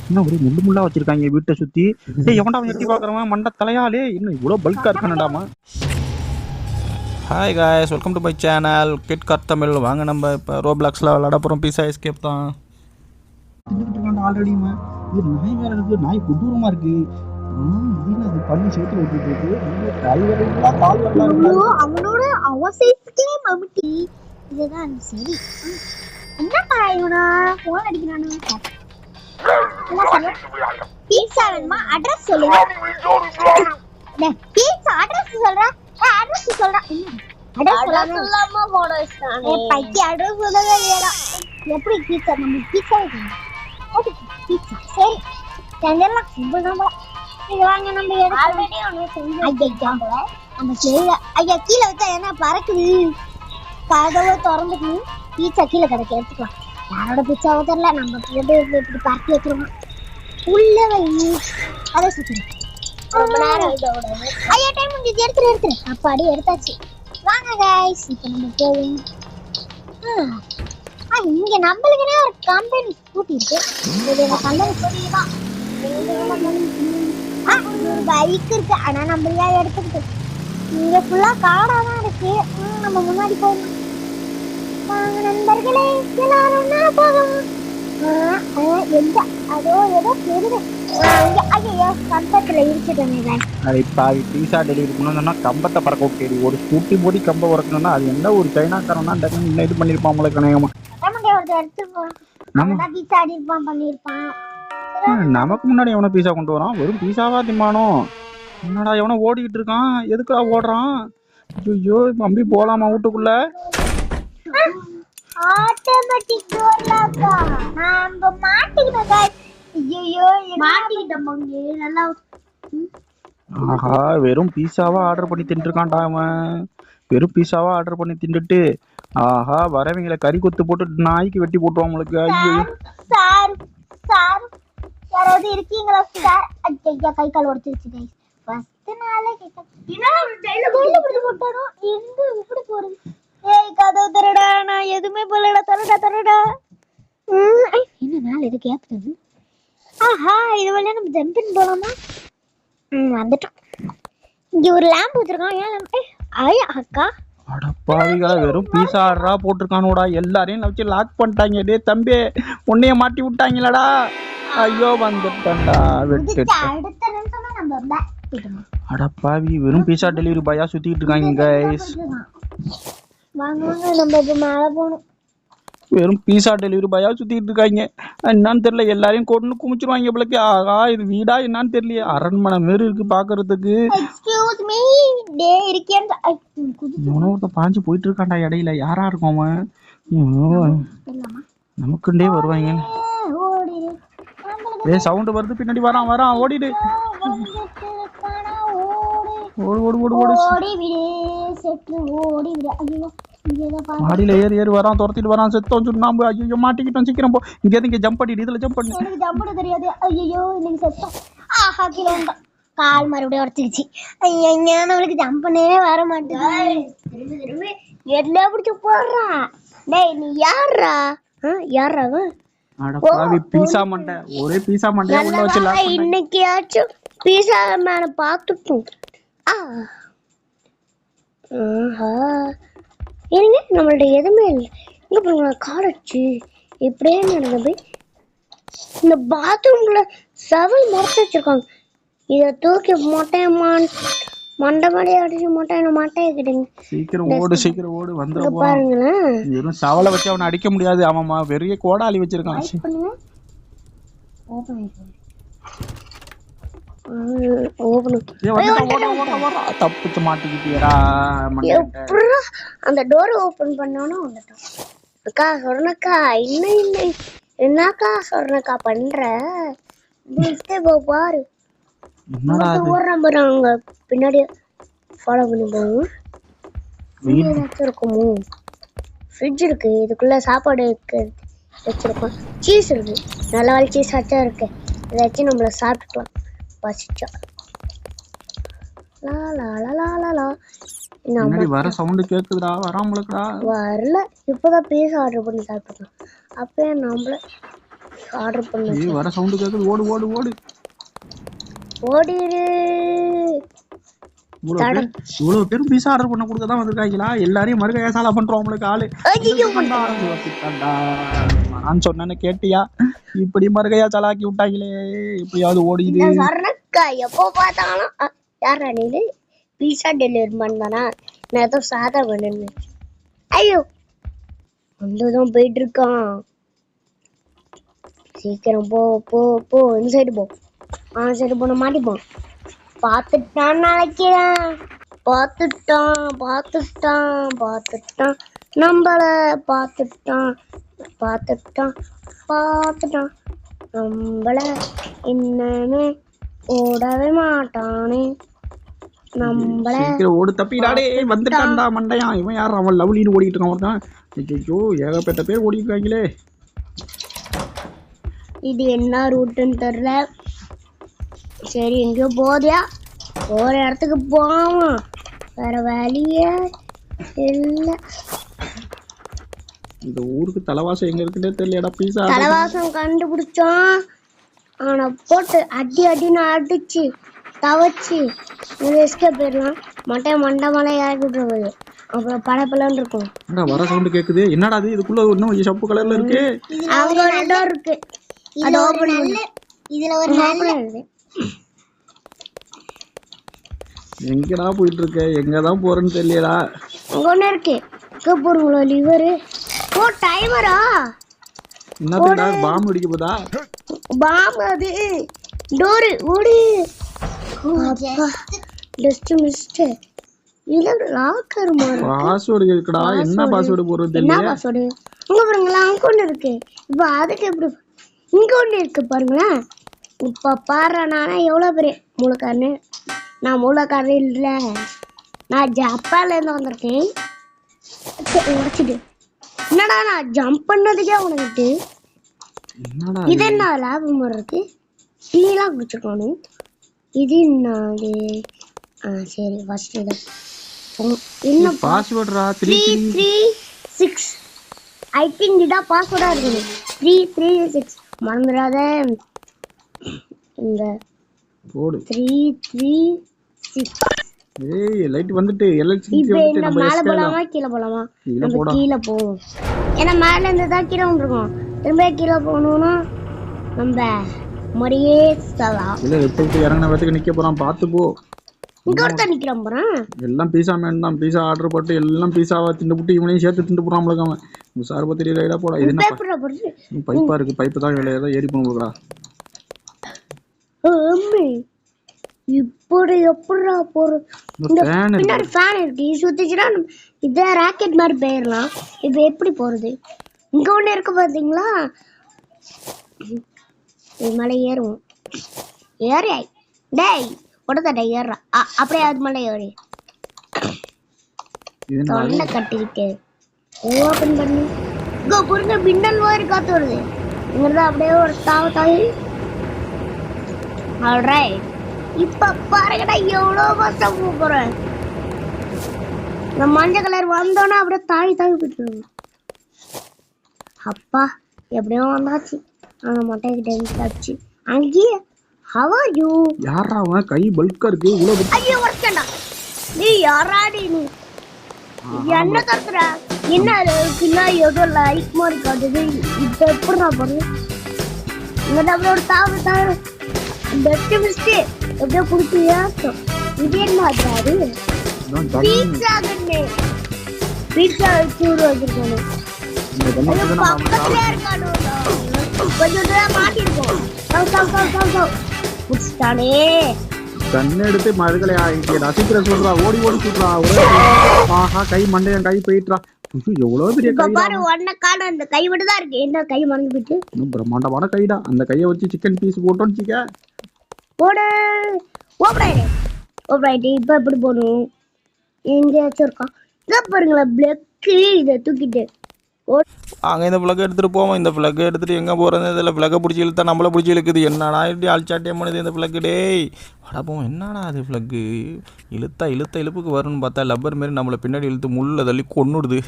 என்ன ஒரே முள்ளு முள்ளா வச்சிருக்காங்க வீட்டை சுத்தி. எவன்டா அவன் எட்டி பாக்குறவன் மண்ட தலையாலே இன்னும் இவ்வளவு பல்கா இருக்கானடாமா. Hi guys, welcome to my channel kid card Tamil. வாங்க நம்ம இப்போ ரோப்ளாக்ஸில் விளாட போகிறோம். பீஸா எஸ்கேப் தான் ஆல்ரெடி. இது நாய் வேற இருக்கு, நாய் கொடூரமா இருக்கு. அது பண்ணி சேர்த்து விட்டுட்டு இருக்கு. கால் வரலாம் அவனோட அவசைக்கே மம்டி. இதுதான் சரி. என்னப்பா இவனா போன் அடிக்கிறானு. பீட்சா வேணுமா? அட்ரஸ் சொல்லுங்க. பீட்சா அட்ரஸ் சொல்றா. அட்ரஸ் சொல்றா. அட்ரஸ் சொல்லாம போட வச்சானே. பைத்தி அட்ரஸ் சொல்லவே இல்லடா. எப்படி பீட்சா நம்ம பீட்சா வேணும். ஓகே பீட்சா சரி. செஞ்சலாம் சிம்பிளா. இது வாங்க நம்ம ஆல்ரெடி ஒன்னு செஞ்சு எக்ஸாம்பிள் நம்ம செய்யல. ஐயா கீழே வச்சா என்ன பறக்குது. கதவை திறந்துட்டு பீட்சா கீழே கிடக்க எடுத்துக்கலாம். யாரோட பீட்சாவோ தெரியல. நம்ம போட்டு இப்படி பறக்கி வச்சிருவோம். உள்ள வை அதை சுத்தணும். ரொம்ப நேரம் இதோட ஐயா டைம் முடிஞ்சு எடுத்துரு. அப்பாடி எடுத்தாச்சு. வாங்க கைஸ் இப்போ நம்ம போவோம். இங்க நம்மளுக்குனே ஒரு கம்பெனி ஸ்கூட்டி இருக்கு. இது நம்ம கம்பெனி ஸ்கூட்டி தான். ஒரு பைக் இருக்கு. ஆனா நம்மளையா எடுத்துக்கிட்டு இங்க ஃபுல்லா காடா தான் இருக்கு. நம்ம முன்னாடி போகணும். வாங்க நண்பர்களே எல்லாரும் போகணும். எங்க அதோ ஏதோ தெரியுது. ஐயோ கம்பத்துல இருந்துட்டேன். பீஸா டெலிவரி பண்ணணும்னா கம்பத்தை பறக்க விட்டு ஒரு ஸ்கூட்டி போடி கம்பை உறக்கணும்னா அது என்ன ஒரு சைனாக்காரனா டக்குன்னு இது பண்ணிருப்பான். கணையமா நமக்கு முன்னாடி எவனோ பீஸா கொண்டு வரான். வெறும் பீஸாவா திம்மானோ. என்னடா எவனோ ஓடிக்கிட்டு இருக்கான். எதுக்குடா ஓடுறான்? ஐயோ அம்பி போலாமா வீட்டுக்குள்ள? ஆட்டோமேட்டிக் டோர் லாக்கா நாம மாட்டிக்கிட்டோம் गाइस. ஐயோ மாட்டிக்கிட்டோம். நல்லா ஆஹா வெறும் பீஸாவா ஆர்டர் பண்ணி தின்னுட்டு இருக்கான்டா அவன். வெறும் பீஸாவா ஆர்டர் பண்ணி தின்னுட்டு ஆஹா வரவங்களை கறி கொத்து போட்டு நாய்க்கு வெட்டி போட்டுவான் உங்களுக்கு. ஐயோ சார் சார் யாராவது இருக்கீங்களா சார்? ஐயா கை கால் உடைச்சிருச்சு गाइस. ஃபர்ஸ்ட் நாளே கேட்டா என்ன இப்படி போட்டானோ எங்க இப்படி போறது. ஏய் கதவு தரடா. நான் எதுவுமே போலடா. தரடா. என்ன நாள் இது கேட்குது. ஆஹா இது வழியா நம்ம ஜம்ப் பண்ணி போலாமா? வந்துட்டோம். இங்க ஒரு லேம்ப் வச்சிருக்கான். ஏன் லேம்ப்? ஐயா அக்கா அடப்பாவிகளா வெறும் பீஸா ஆர்டரா போட்டிருக்கானோடா. எல்லாரையும் வச்சு லாக் பண்ணிட்டாங்க. டே தம்பி உன்னைய மாட்டி விட்டாங்களடா. ஐயோ வந்துட்டேன்டா விட்டுட்டேன். அடுத்த நிமிஷமா நம்ம பேக் போய்டணும். அடப்பாவி வெறும் பீஸா டெலிவரி பாயா சுத்திட்டு இருக்காங்க गाइस. வாங்க நம்ம இப்ப மேல போணும். வெறும் பீஸா டெலிவரி பாயா சுத்திட்டு இருக்காங்க. என்னன்னு தெரியல. எல்லாரையும் கொண்டு குமிச்சிருவாங்க பிள்ளைக்கு. ஆகா இது வீடா என்னன்னு தெரியல. அரண்மனை மாரி இருக்கு பாக்குறதுக்கு. எக்ஸ்கியூஸ் மீ டே இருக்கேன். இவனோ ஒருத்த பாஞ்சு போயிட்டு இருக்கான்டா இடையில. யாரா இருக்கும் அவன்? நமக்குண்டே வருவாங்க. ஏ சவுண்ட் வருது பின்னாடி. வரான் ஓடிடு. மாடியில ஏறி வரான். துரத்திட்டு வரான். செத்தோம் சுண்ணாம்பு. ஐயோ மாட்டிக்கிட்டோம். சீக்கிரம் போ. இங்க ஜம்ப் பண்ணிடு. இதுல ஜம்ப் பண்ணு. எனக்கு ஜம்ப் பண்ண தெரியாது. ஐயோ இன்னைக்கு செத்தோம். ஆஹா கீழ வந்தா கால் மறுபடியும் உடைச்சிருச்சு. ஐயா நம்மளுக்கு ஜம்ப் பண்ணவே வர மாட்டேங்குது. எட்ல பிடிச்சு போடுறான். டேய் நீ யாரா? அவன்? அடப்பாவி பீஸா மண்டை. ஒரே பீஸா மண்டையா உள்ள வச்சு லாக் பண்ணு. இன்னைக்காச்சும் பீஸா மேல பாத்துட்டோம். ஏங்க நம்மள்ட்ட எதுவுமே இல்லை. இங்க பாருங்க காடச்சு இப்படியே நடந்து போய் இந்த பாத்ரூம்ல செவல் மறைச்சு வச்சிருக்காங்க. இதை தூக்கி மண்டை மாடியை அடிச்சு மொட்டையை கிட்டுங்க. சீக்கிரம் ஓடு வந்து பாருங்களேன். வெறும் சவலை வச்சு அவனை அடிக்க முடியாது. அவன் வெறிய கோடாலி வச்சிருக்கான். தப்பிச்சு மாட்டிக்கிட்டியடா. அந்த டோர் ஓபன் பண்ணோன்னு வந்துட்டோம். அக்கா சொன்னக்கா இன்னும் என்னக்கா சொன்னக்கா பண்ற? பாரு ஓடுறான் பாரு. அவங்க பின்னாடி ஃபாலோ பண்ணி போவோம். இருக்குமோ? ஃப்ரிட்ஜ் இருக்கு. இதுக்குள்ள சாப்பாடு இருக்கு வச்சிருக்கோம். சீஸ் இருக்கு. நல்ல வேலை சீஸ் அச்சா இருக்கு. இதை வச்சு நம்மள சாப்பிட்டுக்கலாம் பசிச்சா. வர சவுண்ட் கேக்குதுடா. வராமலடா. வரல. இப்பதான் பீஸா ஆர்டர் பண்ணி சாப்பிட்டுக்கலாம். அப்பயே நம்மள ஆர்டர் பண்ணு. ஏய் வர சவுண்ட் கேக்குது, ஓடு ஓடு ஓடு. ஓடிரு. இவ்வளவு பேரும் பீஸா ஆர்டர் பண்ண கொடுக்க தான் வந்திருக்காங்களா? எல்லாரையும் மறுகையா சாலா பண்றோம் உங்களுக்கு ஆளு. நான் சொன்னேன்னு கேட்டியா? இப்படி மறுகையா சாலாக்கி விட்டாங்களே. எப்படியாவது ஓடிது. எப்போ பார்த்தாலும் யாரா நீ பீஸா டெலிவரி பண்ணானா? நான் ஏதோ சாதா பண்ணு. ஐயோ அங்கதான் போயிட்டு இருக்கான். சீக்கிரம் போ போ போ. இந்த சைடு போ. சைடு போன மாட்டிப்போம். பார்த்துட்டான் நினைக்கிறேன். பார்த்துட்டான் பார்த்துட்டான் பார்த்துட்டான் நம்மள பார்த்துட்டான் பார்த்துட்டான் பார்த்துட்டான் நம்மள இன்னமே ஓடவே மாட்டானே நம்மள. ஓடு தப்பிடாடே. வந்துட்டான்டா மண்டையா. இவன் யார்? அவன் லவ்லின்னு ஓடிட்டு இருக்கான். ஐயோ ஏகப்பட்ட பேர் ஓடிக்கிறாங்களே. இது என்ன ரூட்டுன்னு தெரியல. சரி எங்கேயோ போதியா போற இடத்துக்கு போவோம். வேற வழியே இல்ல. இந்த ஊருக்கு தலைவாசம் எங்க இருக்குன்னே தெரியலடா. பீஸா தலைவாசம் கண்டுபிடிச்சோம். ஆனா போட்டு அடி அடின்னு அடிச்சு தவச்சு எஸ்கேப் போயிடலாம். மண்டை மலை இறக்கி விட்டுருவது. அப்புறம் படப்பலன்னு இருக்கும். வர சவுண்ட் கேக்குது. என்னடா அது? இதுக்குள்ள இன்னும் சப்பு கலர்ல இருக்கு. அங்க ஒரு டோர் இருக்கு. அது ஓபன் பண்ணு. இதுல ஒரு நல்ல இருக்கு. எங்கடா போயிட்டு இருக்க? எங்கதான் போறேன்னு தெரியலடா. அங்க ஒண்ணு இருக்கு. எங்க போறீங்களோ லிவர்? ஓ டைமரா? என்னடா பாம்பு வெடிக்க போதா? பாம்பு அது. டோர் ஓடு. Just missed. இல்ல லாக்கர் மாதிரி. பாஸ்வேர்ட் கேக்குடா. என்ன பாஸ்வேர்ட் போறது தெரியல. என்ன பாஸ்வேர்ட்? இங்க பாருங்களா அங்க ஒண்ணு இருக்கு. இப்போ அதுக்கு எப்படி? இங்க ஒண்ணு இருக்கு பாருங்களா. இப்ப பாரு நானா எவ்வளவு பெரிய மூலக்காரனு. நான் மூலக்காரன் இல்ல. நான் ஜப்பான்ல இருந்து வந்திருக்கேன். உடைச்சிட்டு என்னடா நான் ஜம்ப் பண்ணதுக்கே உனக்கிட்டு. இது என்ன லாபம் இருக்கு? டீலாம் குடிச்சிருக்கானு. இது என்னது? சரி ஃபர்ஸ்ட் இது என்ன பாஸ்வேர்ட்ரா? 336. ஐ திங்க் இதான் பாஸ்வேர்டா இருக்குது. 336 மறந்துடாத. இந்த போடு 336. ஏய் லைட் வந்துட்டு எலக்ட்ரிசிட்டி இப்போ வந்துட்டு. நம்ம மேல போலாமா கீழ போலாமா? நம்ம கீழ போவோம். ஏன்னா மேல இருந்து தான் கீழ வந்துருக்கோம். திரும்ப கீழ போகணும்னா நம்ம மரியே சலாம். இல்ல விட்டு இறங்கின வரைக்கும் நிக்க போறான். பாத்து போ. இங்க ஒருத்தன் நிக்கிறான் போறான். எல்லாம் பீஸா மேன் தான். பீஸா ஆர்டர் போட்டு எல்லாம் பீஸாவா தின்னுபிட்டு இவனையும் சேர்த்து தின்னு போறான். அவன் உசார் பத்திரி ரைடா போடா. இது என்ன பைப்பா இருக்கு? பைப்பு தான் ஏதோ ஏறி போடுறா. இப்படி எப்படிடா போறோம்? பின்னாடி ஃபேன் இருக்கு. சுத்திச்சுன்னா இதே ராக்கெட் மாதிரி போயிடலாம். இப்ப எப்படி போறது? இங்க ஒண்ணு இருக்கு பாத்தீங்களா? மலை ஏறுவோம். ஏறி டேய் உடத்தட்ட ஏறா. அப்படியே அது மலை ஏறி தொண்டை கட்டிக்கிட்டு ஓபன் பண்ணி இங்க புரிஞ்ச பின்னல் மாதிரி காத்து வருது. இங்கிருந்து அப்படியே ஒரு தாய். ஆல்ரைட். இப்ப பாருங்கடா எவ்வளவு கஷ்டம் போறேன். இந்த மஞ்சள் கலர் வந்தோன்னா அப்படியே தாய் போயிட்டு. அப்பா எப்படியோ வந்தாச்சு. அந்த மட்டை கிட்ட இருந்துச்சு. அங்கேயே how are you? யாரா அவன்? கை பல்கா இருக்கு. இவ்வளவு ஐயோ வரட்டடா. நீ யாராடி நீ? என்ன கத்துற? என்ன கிலோ ஏதோ லைக் மாதிரி காட்டுது. இப்ப எப்படிடா பாரு. இங்க அப்படியே ஒரு தாவு பெஸ்ட் மிஸ்டே அப்படியே குடிச்சியா? இது என்ன ஆச்சாரு? பீட்சா கண்ணே. பீட்சா சூடு வச்சிருக்கானு. பக்கத்துல இருக்கானு. கொஞ்சம் தூரம் மாட்டிருக்கோம். புடிச்சிட்டானே. கண்ணு எடுத்து மறுகளை ஆகிட்டா. சீக்கிரம் சொல்றா. ஓடி ஓடி சுடுறா. ஆஹா கை மண்டையன் கை போயிட்டுறா. எவ்வளவு பெரிய கை பாரு. ஒன்ன காண அந்த கை மட்டும் தான் இருக்கு. என்ன கை மறந்து போயிட்டு. பிரம்மாண்டமான கைடா. அந்த கையை வச்சு சிக்கன் பீஸ் போட்டோன்னு சிக்க போட ஓபரைட். இப்ப எப்படி போகணும்? எங்கேயாச்சும் இருக்கான். இதை பாருங்களா பிளக்கு. இதை தூக்கிட்டு அங்கே இந்த பிளக்கை எடுத்துகிட்டு போவோம். இந்த பிளக்கை எடுத்துகிட்டு எங்கே போகிறது? இதில் பிளக்கை பிடிச்சி இழுத்தா நம்மளை பிடிச்சி இழுக்குது. என்னடா இப்படி அழிச்சாட்டியம் பண்ணுது இந்த பிளக்கு? டேய் வட போவோம். என்னடா அது பிளக்கு? இழுப்புக்கு வரும்னு பார்த்தா லப்பர் மாரி நம்மளை பின்னாடி இழுத்து முள்ள தள்ளி கொன்னுடுது.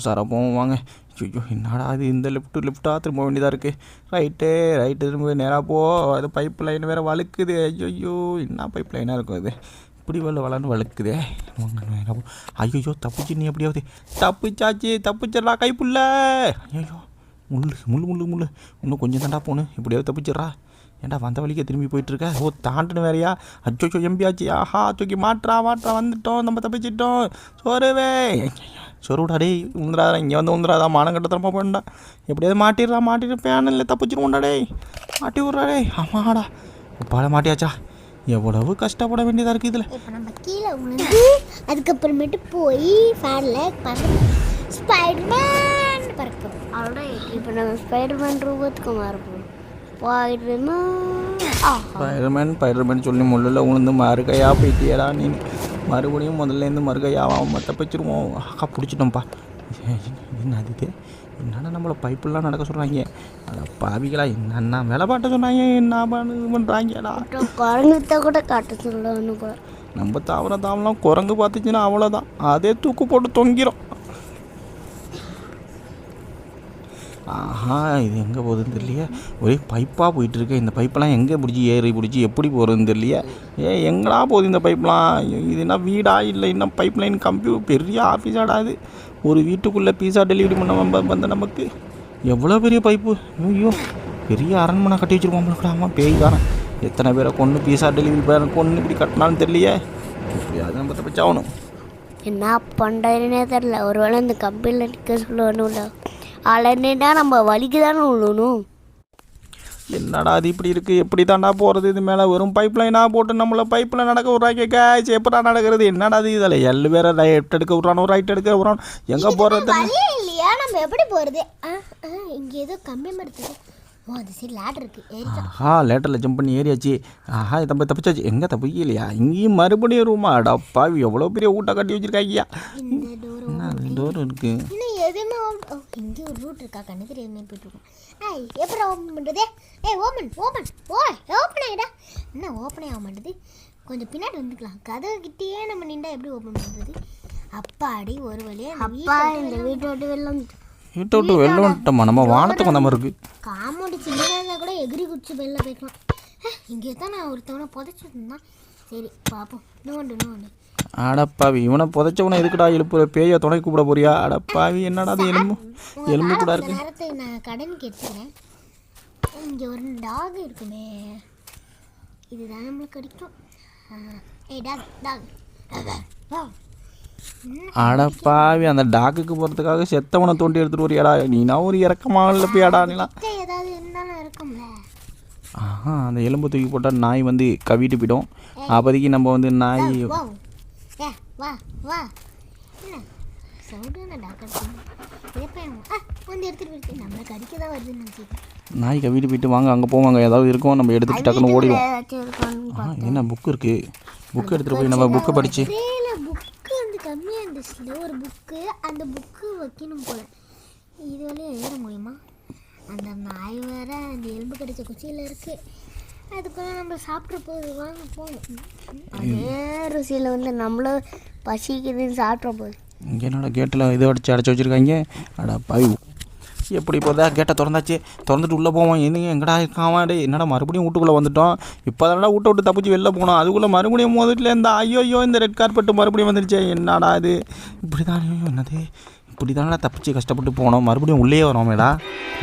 சாரா போவோம் வாங்க. ஐயோ என்னடா அது? இந்த லெஃப்ட்டாக திரும்ப வேண்டியதாக இருக்குது. ரைட்டு திரும்ப நேராக போ. அது பைப் லைன் வேறு வழுக்குது. ஐயோ என்ன பைப் லைனாக இருக்கும் அது? இப்படி வளன்னு வழுக்குதே. ஐயோ தப்பிச்சு நீ எப்படியாவது தப்பிச்சாச்சு. தப்பிச்சிடறா கைப்புள்ள. ஐயோ முள்ளு இன்னும் கொஞ்சம் தாண்டா போகணும். எப்படியாவது தப்பிச்சிட்றா. ஏன்டா வந்த வழிக்கே திரும்பி போயிட்டுருக்க? ஓ தாண்டுன்னு வேறையா? அச்சோ எம்பியாச்சு. ஆஹா தூக்கி மாற்றா வந்துட்டோம். நம்ம தப்பிச்சிட்டோம். சோறுவே சொருடா டேய். உந்துராதா இங்கே வந்து உந்துராதா. மானம் கட்டத்தரமாக போண்டா. எப்படியாவது மாட்டிட்டு பேனில் தப்பிச்சிருவோண்டா டேய். மாட்டி விட்றா டேய். ஆமாடா பாலை மாட்டியாச்சா? எவ்வளவு கஷ்டப்பட வேண்டியதாக இருக்குது இதில். இப்போ நம்ம கீழே விழுந்து அதுக்கப்புறமேட்டு போய் ஃபேனில் ஸ்பைடர்மேன் பறக்கும். அவ்வளோ இப்போ நம்ம ஸ்பைடர்மேன் ரூபத்துக்கு மாறுவோம். ஸ்பைடர்மேன் சொல்லி முள்ளில் உளுந்து மறுகையாக போயிட்டியடா நீ. மறுபடியும் முதல்லேருந்து மறுகையாக தப்பிச்சிருவோம். அக்கா பிடிச்சிட்டோம்ப்பா. என்னது? என்னென்னா நம்மளை பைப்புலாம் நடக்க சொல்கிறாங்க. அதான் பாவிகளா என்னென்ன வேலை பாட்ட சொன்னாங்க. என்ன பண்ணுறாங்கடா? குரங்குத்த கூட காட்ட சொல்லணும் கூட. நம்ம தாவரம் குரங்கு பார்த்துச்சுன்னா அவ்வளோதான். அதே தூக்கு போட்டு தொங்கிரும். ஆஹா இது எங்கே போகுதுன்னு தெரியலையே. ஒரே பைப்பாக போயிட்டுருக்கு. இந்த பைப்பெல்லாம் எங்கே பிடிச்சி எப்படி போகிறதுன்னு தெரியலையே. எங்கடா போகுது இந்த பைப்லாம்? இது என்ன வீடா இல்லை இன்னும் பைப் லைன் பெரிய ஆஃபீஸாடா இது? ஒரு வீட்டுக்குள்ளே பீஸா டெலிவரி பண்ண வந்த நமக்கு எவ்வளோ பெரிய பைப்பு. ஐயோ பெரிய அரண்மனை கட்டி வச்சுருக்கோம். ஆமாம் பேய் தானே. எத்தனை பேரை கொன்று பீஸா டெலிவரி கொன்று இப்படி கட்டினாலும் தெரியலையே. எப்படியாவது நம்ம தப்பிச்சாகணும். என்ன பண்ணுறதுனே தெரில. ஒருவேளை இந்த கம்பெனியில் நிற்க சொல்லணும்ல. அலனேடா நம்ம வலிக்கு தானே விழணும். என்னடா அது இப்படி இருக்குது? எப்படி தாண்டா போகிறது? இது மேலே வெறும் பைப் லைனாக போட்டு நம்மளை பைப்பில் நடக்க விட்றாங்க. கேஸ் எப்படா நடக்கிறது? என்னடா அது? இதில் எல்லு வேறு லெஃப்ட் எடுக்க விட்றானோ ரைட் எடுக்க விட்றானோ. எங்கே போகிறது இல்லையா? நம்ம எப்படி போகிறது? இங்கே ஏதோ கம்பி மரத்துக்கு. ஓ அது சரி லேடர் இருக்குது. ஆஹா லேட்டரில் ஜம்ப் பண்ணி ஏறியாச்சு. ஆஹா தப்பிச்சாச்சு. எங்கே தப்பிக்கலையா? இங்கேயும் மறுபடியும் ரூமா? அடப்பா எவ்வளோ பெரிய ஊட்ட கட்டி வச்சுருக்காங்கய்யா. என்ன டோர் இருக்குது? இன்னும் எதுவுமே இங்கே ஒரு ரூட் இருக்கா? கண்ணு தெரியாம போயிட்டுருக்கோம். எப்படி ஓப்பன் பண்ணுறது? ஓப்பன் ஆகிடா. என்ன ஓப்பனே ஆக மாட்டேது? கொஞ்சம் பின்னாடி வந்துக்கலாம். கதவு கிட்டேயே நம்ம நின்றா எப்படி ஓப்பன் பண்ணுறது? அப்பாடி ஒரு வழியாக இந்த வீட்டை விட்டு வெளில வந்துட்டோமா? நம்ம வானத்துக்கு வந்த மாதிரி இருக்குது. காமோடி சின்னதாக இருந்தால் கூட எகிரி குச்சி வெளில போய்க்கலாம். இங்கே தான் நான் ஒருத்தவனை புதைச்சிருந்தான். சரி பார்ப்போம். நோண்டு அடப்பாவி இவனை புதைச்சவனை எதுக்குடா எழுப்புற? பேயை துணை கூப்பிட போறியா? அடப்பாவி என்னடா அது எலும்பு கூட இருக்கு. நேரத்துக்கு நான் கடனுக்கு எடுத்துக்கிறேன். இங்கே ஒரு டாக் இருக்குமே. இதுதான் நம்மளுக்கு கிடைக்கும். அடப்பாவி அந்த டாக்குக்கு போகிறதுக்காக செத்தவனை தோண்டி எடுத்துட்டு வரியாடா? நீனா ஒரு இறக்கமாக இல்லை போயாடா நீலாம். ஏதாவது இருந்தாலும் இருக்கும்ல. ஆஹா அந்த எலும்பு தூக்கி போட்டால் நாய் வந்து கவிட்டு போயிடும். அப்போதைக்கு நம்ம வந்து நாய் நாய் கவிட்டு போயிட்டு வாங்க அங்கே போவாங்க. ஏதாவது இருக்கும் நம்ம எடுத்துகிட்டு டக்குன்னு ஓடிடுவோம். என்ன புக்கு இருக்குது? புக்கு எடுத்துகிட்டு போய் நம்ம புக்கை படித்து கம்மியாக இருந்துச்சுல ஒரு புக்கு. அந்த புக்கு வைக்கணும் போல. இது வழியாக ஏற முடியுமா? அந்த நாய் வேற அந்த எலும்பு கடிச்ச குச்சியில் இருக்குது. அதுக்குள்ளே நம்ம சாப்பிட்ற போது வாங்க போகணும். அதே ருசியில் வந்து நம்மளும் பசிக்குதுன்னு சாப்பிட்ற போது. இங்கே என்னோட கேட்டில் இதை அடைச்சி வச்சுருக்காங்க. அடா பாய் எப்படி போதா? கேட்டை திறந்துட்டு உள்ளே போவோம். எங்கடா இருக்கான்? டே என்னடா மறுபடியும் வீட்டுக்குள்ளே வந்துட்டோம். இப்போ தானடா வீட்டை விட்டு தப்பிச்சு வெளில போனோம். அதுக்குள்ளே மறுபடியும் மோதிட்டுல இந்த ஐயோ இந்த ரெட் கார்பெட்டு மறுபடியும் வந்துடுச்சு. என்னடா இது? இப்படி தான் என்னது? இப்படி தானடா தப்பிச்சு கஷ்டப்பட்டு போனோம். மறுபடியும் உள்ளே வரோமேடா.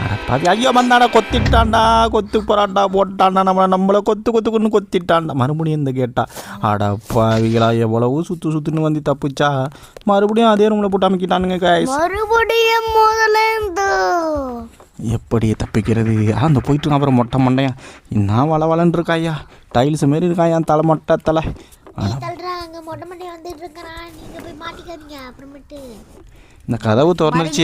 அடப்பாவி ஐயோ வந்தாடா கொத்திட்டான்டா. கொத்து போராட்டா போட்டான்டா. நம்மளை கொத்துன்னு கொத்திட்டான்டா. மறுபடியும் இந்த கேட்டா. அடப்பாவிகளா எவ்வளவு சுற்றுன்னு வந்து தப்பிச்சா மறுபடியும் அதே ரூமில் போட்டு அமைக்கிட்டானுங்க. மறுபடியும் முதல்ல எப்படி தப்பிக்கிறது? அந்த போயிட்டு அப்புறம் மொட்டை மண்டையா என்ன வளன்னு இருக்காயா? டைல்ஸ் மாரி இருக்காயா தலை மொட்டை தலை. மொட்டை மண்டையா வந்துட்டு இருக்கிறான். நீங்க போய் மாட்டிக்காதீங்க. அப்புறமேட்டு இந்த கதவு திறந்துருச்சு.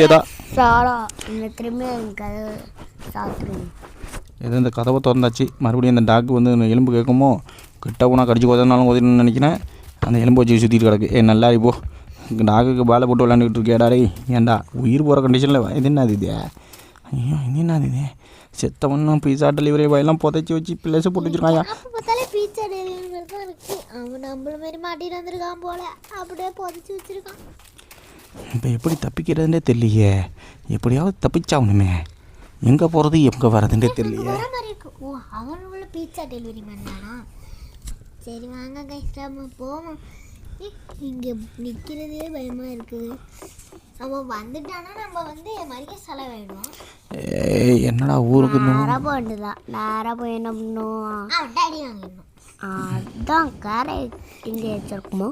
எது இந்த கதவை திறந்தாச்சு. மறுபடியும் அந்த டாக்கு வந்து எலும்பு கேட்குமோ கிட்ட போனால் கடிச்சு கொதனாலும் கொதின்னு நினைக்கிறேன். அந்த எலும்பு வச்சு சுற்றிட்டு கிடக்கு. நல்லா இப்போ டாகுக்கு பாலை போட்டு விளாண்டுக்கிட்டு இருக்கியாடா டேய் ஏன்டா உயிர் போகிற கண்டிஷனில் இது என்னது இது ஐயோ இது என்னது இது செத்தவனும் பீஸா டெலிவரி பாயெல்லாம் புதைச்சி வச்சு பிள்ளைஸை போட்டு வச்சுருக்காயா பார்த்தாலே பீஸா டெலிவரி தான் இருக்கு அவன் நம்மள மாதிரி மாட்டிட்டு வந்திருக்கான் போல அப்படியே புதைச்சி வச்சிருக்கான் இப்போ எப்படி தப்பிக்கிறதுனே தெரியலையே எப்படியாவது தப்பிச்சாகணுமே எங்கே போகிறது எங்கே வர்றதுன்றே தெரியலையே வர மாதிரி இருக்கு ஓ அவனுக்குள்ள பீஸா டெலிவரி பண்ணானா சரி வாங்க கைஸ் நம்ம போவோம் இங்கே நிற்கிறதே பயமாக இருக்குது அவன் வந்துட்டானா நம்ம வந்து மறிக்க செலவாயிடுவோம் என்னடா ஊருக்கு நேராக போண்டுதான் நேராக போய் என்ன பண்ணுவோம் அடி வாங்கிடணும் அதுதான் காரை எங்கே வச்சிருக்குமோ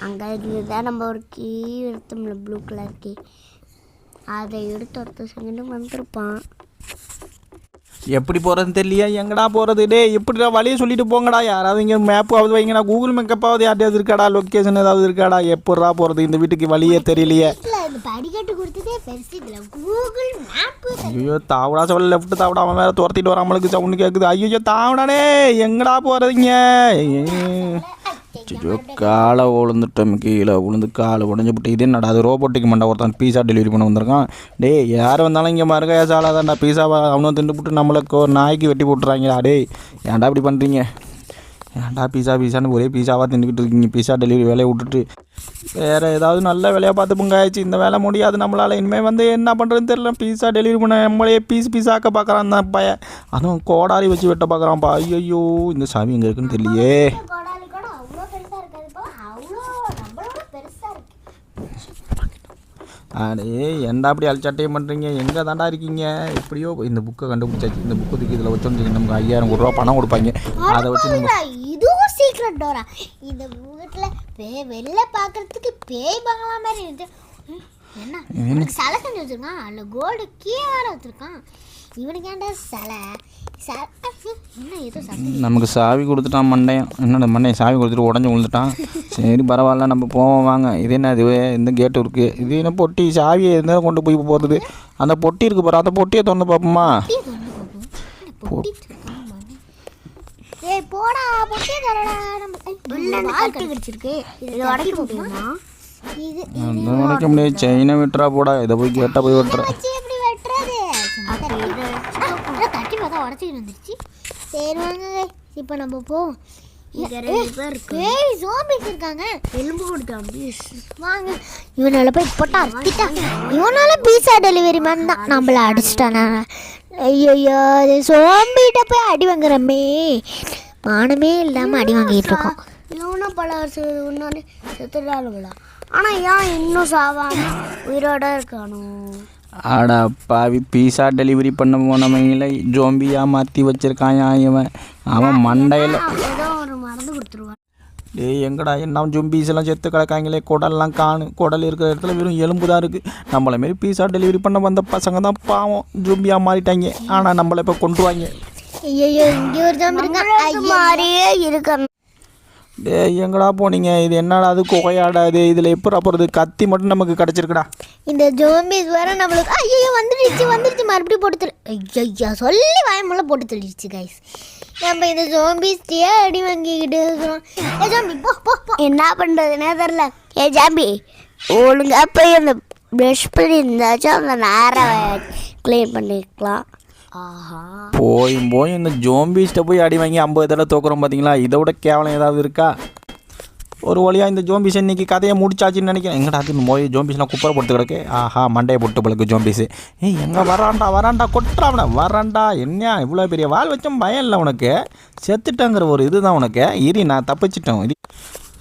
அங்கே இதுதான் நம்ம ஒரு கீ எடுத்தோம்ல ப்ளூ கலர் கீ அதை எடுத்து ஒருத்த செகண்டும் வந்திருப்பான் எப்படி போகிறதுன்னு தெரியலையா எங்கடா போகிறது டே எப்படிடா வழியை சொல்லிட்டு போங்கடா யாராவது இங்கே மேப்பாவது வைங்கடா கூகுள் மேக்கப்பாவது யார்ட்டையாவது இருக்காடா லொக்கேஷன் ஏதாவது இருக்காடா எப்படா போகிறது இந்த வீட்டுக்கு வழியே தெரியலையே படிக்கட்டு கொடுத்ததே பெருசு இதில் கூகுள் மேப்பு ஐயோ தாவடா சொல்ல லெஃப்ட் தாவடா அவன் வேறு துரத்திட்டு வர நம்மளுக்கு சவுண்டு கேட்குது ஐயோ தாவடாடே எங்கடா போகிறதுங்க ஐயோ காலை விழுந்துட்டோம் கீழே விழுந்து காலை உடஞ்சி போட்டு இது என்னடா அது ரோபோட்டிக் மண்டை ஒருத்தான் பீஸா டெலிவரி பண்ண வந்திருக்கான் டே யார் வந்தாலும் இங்கே மறுக்கையா சாலாதான்டா பீஸாவை அவனும் திண்டு போட்டு நம்மளுக்கு ஒரு நாய்க்கு வெட்டி போட்டுறாங்கடா டே ஏன்டா இப்படி பண்ணுறீங்க ஏன்டா பீஸான்னு ஒரே பீஸாவாக தின்னுக்கிட்டு இருக்கீங்க பீஸா டெலிவரி வேலையை விட்டுட்டு வேறு ஏதாவது நல்ல வேலையாக பார்த்து பொங்காயிடுச்சு இந்த வேலை முடியாது நம்மளால் இனிமேல் வந்து என்ன பண்ணுறதுன்னு தெரியல பீஸா டெலிவரி பண்ண நம்மளே பீஸாக்க பார்க்குறான் தான் பையன் அதுவும் கோடாரி வச்சு வெட்ட பார்க்குறான்ப்பா ஐயோ இந்த சாமி எங்கே இருக்குன்னு தெரியலையே அடே ஏன்டா அப்படி அழிச்சாட்டையும் பண்ணுறீங்க எங்கே தாண்டா இருக்கீங்க எப்படியோ இந்த புக்கை கண்டுபிடிச்சாச்சு இந்த புக்கு தூக்கி இதில் வச்சோன்னு நமக்கு 5000 ரூபா பணம் கொடுப்பாங்க அதை வச்சு இதுவும் சீக்ரெட் டோரா இந்த வீட்டில் வெளில பார்க்கறதுக்கு பேய் பங்களா மாதிரி இருக்கு என்ன சிலை செஞ்சு வச்சிருக்கான் அதில் கோல்டு கீழே வேற வச்சிருக்கான் இவனுக்கு ஏன்டா சிலை என்ன ஏதோ நமக்கு சாவி கொடுத்துட்டான் மண்டையன் என்னோட மண்டையன் சாவி கொடுத்துட்டு உடஞ்சி விழுந்துட்டான் சரி பரவாயில்ல நம்ம போவோம் வாங்க இது என்ன இது இந்த கேட்டு இருக்குது இது என்ன பொட்டி சாவியை இருந்தாலும் கொண்டு போய் போகிறது அந்த பொட்டி இருக்குது பாரு அந்த பொட்டியை திறந்து பார்ப்போமா உடைக்க முடியாது செயினை விட்டுறா போடா இதை போய் கேட்டால் போய் வெட்டுறேன் உடச்சிட்டு சரி வாங்க இப்போ நம்ம போவோம் இருக்காங்க எலும்பு கொடுத்தாங்க வாங்க இவனால போய் போட்டா இவனால பீஸா டெலிவரி மேன் தான் நம்மள அடிச்சிட்டானா ஐயோ சோம்பிகிட்ட போய் அடி வாங்குறமே மானமே இல்லாமல் அடி வாங்கிட்டு இருக்கோம் இவனும் பல வருஷம் இன்னொன்று செத்துட்டாலுங்களா ஆனால் ஏன் இன்னும் சாவாம உயிரோட இருக்கானோ ஆடா பாவி பீஸா டெலிவரி பண்ண போனவங்கள ஜோம்பியாக மாற்றி வச்சுருக்கான் அவன் மண்டையில் ஒரு மருந்து கொடுத்துருவான் டேய் எங்கடா என்ன ஜோம்பீஸ் எல்லாம் செத்து கிடக்காங்களே குடல்லாம் குடல் இருக்கிற இடத்துல வெறும் எலும்பு தான் இருக்குது நம்மளை மாரி பீஸா டெலிவரி பண்ண வந்த பசங்க தான் பாவம் ஜோம்பியாக மாறிட்டாங்க ஆனால் நம்மளை இப்போ கொண்டு வாங்க ஐயோ இங்கே ஒரு ஜோம்பி மாதிரியே இருக்க டே எங்கடா போனீங்க இது என்னடா அது குகையாடாது இதில் எப்படி போகிறது கத்தி மட்டும் நமக்கு கிடச்சிருக்குடா இந்த ஜோம்பிஸ் வேற நம்மளுக்கு ஐயோ வந்துடுச்சு மறுபடியும் போட்டு ஐயா சொல்லி வாயமுள்ள போட்டு தள்ளிடுச்சு கைஸ் நம்ம இந்த ஜோம்பிஸ்டியே அடி வாங்கிக்கிட்டு இருக்கிறோம் ஏ ஜாம்பி போ என்ன பண்ணுறதுனே தெரில ஏ ஜாம்பி ஒழுங்கா போய் அந்த ப்ரஷ் பண்ணி இருந்தாச்சும் அந்த நேரம் க்ளீன் பண்ணிக்கலாம் போய் இந்த ஜோம்பிஸ்ட்டை போய் அடி வாங்கி 50 தடவை தோக்குறோம் பார்த்தீங்களா இதை விட கேவலம் ஏதாவது இருக்கா ஒரு வழியாக இந்த ஜோம்பிஸ் இன்னைக்கு கதையை முடிச்சாச்சுன்னு நினைக்கிறேன் எங்கடா அது போய் ஜோம்பிஸ்லாம் குப்பரை போட்டு கிடக்கு ஆஹா மண்டையை போட்டு பழக்கு ஜோம்பிஸு எங்கே வரான்டா கொட்டுறாவனா வரான்டா என்ன இவ்வளோ பெரிய வால் வச்சும் பயம் இல்லை உனக்கு செத்துட்டேங்கிற ஒரு இதுதான் உனக்கு நான் தப்பிச்சிட்டேன்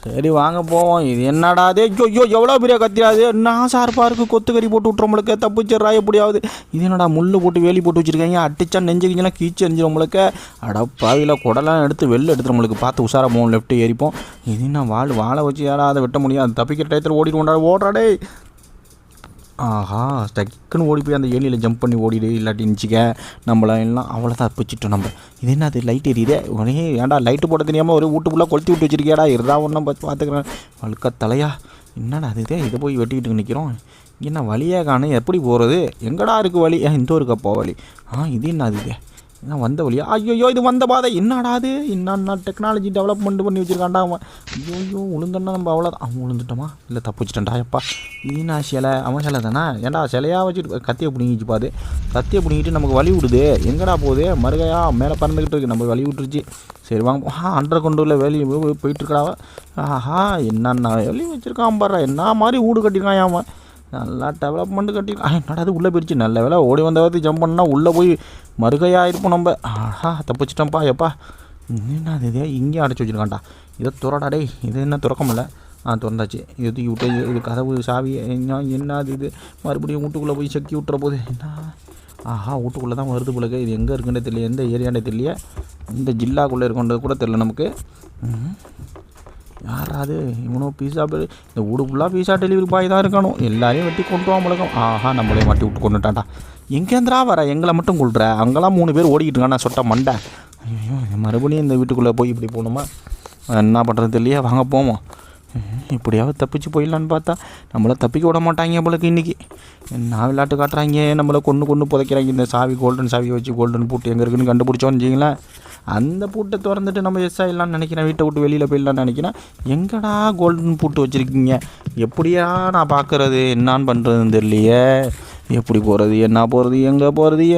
சரி வாங்க போவோம் இது என்னடா அதே ஐயோ எவ்வளோ பெரிய கத்திராது நான் சார்பாக இருக்குது கொத்துக்கறி போட்டு விட்றவங்களுக்கு தப்பிச்சிட்றா எப்படியாவது இது என்னடா முள் போட்டு வேலி போட்டு வச்சுருக்காங்க அடிச்சா நெஞ்சுக்கிங்கெல்லாம் கீச்சு எரிஞ்சிடவங்களுக்கு அடப்பாவியில் குடலாம் எடுத்து வெளில எடுத்துறவங்களுக்கு பார்த்து உஷாராக போவோம் லெஃப்ட்டு ஏறிப்போம் இது என்ன வாழை வச்சு யாரா அதை வெட்ட முடியும் அது தப்பிக்கிற டயத்தில் ஓடிடுவோம்டா ஆஹா டக்குன்னு ஓடி போய் அந்த ஏலியில் ஜம்ப் பண்ணி ஓடிடு இல்லாட்டி நினச்சிக்க நம்மள எல்லாம் அவ்வளோதான் தப்பிச்சிட்டோம் நம்ம இது என்ன அது லைட் எரியுதே உடனே ஏன்டா லைட்டு போட தெரியாமல் ஒரு வீட்டுக்குள்ளே கொளுத்தி விட்டு வச்சிருக்கியாடா இருந்தா ஒன்றும் பார்த்துக்கிறேன் வழுக்க தலையா என்னடா அது இதை போய் வெட்டிக்கிட்டு நிற்கிறோம் என்ன வழியாக காணும் எப்படி போகிறது எங்கடா இருக்குது வழி இந்த ஒரு கப்போ வழி இது என்ன அது ஏன்னா வந்த வழியா ஐயோ இது வந்த பாதை என்னடா அது என்னன்னா டெக்னாலஜி டெவலப்மெண்ட் பண்ணி வச்சுருக்காண்டா அவன். ஐயோ உளுந்தன்னா நம்ம அவ்வளோதான். அவன் விழுந்துட்டோமா இல்லை தப்பு வச்சுட்டேன்டா எப்பா. ஈனா சிலை அவன் சிலை தானே ஏன்டா சிலையாக வச்சுட்டு கத்தியை பிடிங்கிச்சு பாது. கத்தியை பிடிங்கிட்டு நமக்கு வழி விடுது எங்கடா போகுது மறுகையா மேலே பறந்துக்கிட்டு இருக்கு நம்ம வழி விட்டுருச்சு. சரி வாங்க அண்டர் கொண்டுல வெளியே போயிட்டுருக்கடாவா. ஆஹா என்னென்ன வெளியே வச்சுருக்கான் பாரு என்ன மாதிரி வீடு கட்டியிருக்கான் அவன். நல்லா டெவலப்மெண்ட் கட்டியிருக்கான். என்னடா அது உள்ளே போயிடுச்சு நல்ல வேலை ஓடி வந்த வாரத்துக்கு ஜம்ப் பண்ணால் உள்ளே போய் மறுகையாக இருப்போம் நம்ம. ஆஹா தப்பிச்சிட்டோம்ப்பா எப்பா. என்ன இது இங்கேயும் அடைச்சி வச்சுருக்கான்டா. இதை துறடா டே இது என்ன திறக்க முடியல. திறந்தாச்சு இது தூக்கி விட்டு இது கதவு சாவி என்ன இது மறுபடியும் வீட்டுக்குள்ளே போய் செக்கி விட்டுற போது என்ன. ஆஹா வீட்டுக்குள்ளே தான் வருது போலக்கு. இது எங்கே இருக்குன்னே தெரியல எந்த ஏரியானே தெரியல இந்த ஜில்லாக்குள்ளே இருக்குன்றது கூட தெரியல நமக்கு. யாராது இவனோ பீஸா இந்த வீடு ஃபுல்லாக பீஸா டெலிவரி பாய் தான் இருக்கணும். எல்லாரையும் வெட்டி கொண்டு வா முழக்கம். ஆஹா நம்மளே மாட்டி விட்டு கொண்டுட்டான்டா. எங்கேந்திரா வர எங்களை மட்டும் கொள்கிற அங்கெல்லாம் 3 பேர் ஓடிக்கிட்டு இருக்கான். நான் சொட்ட மண்டை. ஐயோ மறுபடியும் இந்த வீட்டுக்குள்ளே போய் இப்படி போகணுமா என்ன பண்ணுறது தெரியலையே. வாங்க போவோம். இப்படியாவது தப்பிச்சு போயிடலான்னு பார்த்தா நம்மளை தப்பிக்க விட மாட்டாங்க போலக்கு இன்றைக்கி. என்ன விளையாட்டு காட்டுறாங்க நம்மளை கொண்டு புதைக்கிறாங்க. இந்த சாவி கோல்டன் சாவியை வச்சு கோல்டன் பூட்டு எங்கே இருக்குன்னு கண்டுபிடிச்சோன்னு வச்சிங்களேன். அந்த பூட்டை திறந்துட்டு நம்ம எஸ் ஆகிடலான்னு நினைக்கிறேன். வீட்டை விட்டு வெளியில் போயிடலான்னு நினைக்கிறேன். எங்கடா கோல்டன் பூட்டு வச்சுருக்கீங்க எப்படியா நான் பார்க்குறது என்னான்னு பண்ணுறதுன்னு தெரியலையே. எப்படி போகிறது என்ன போகிறது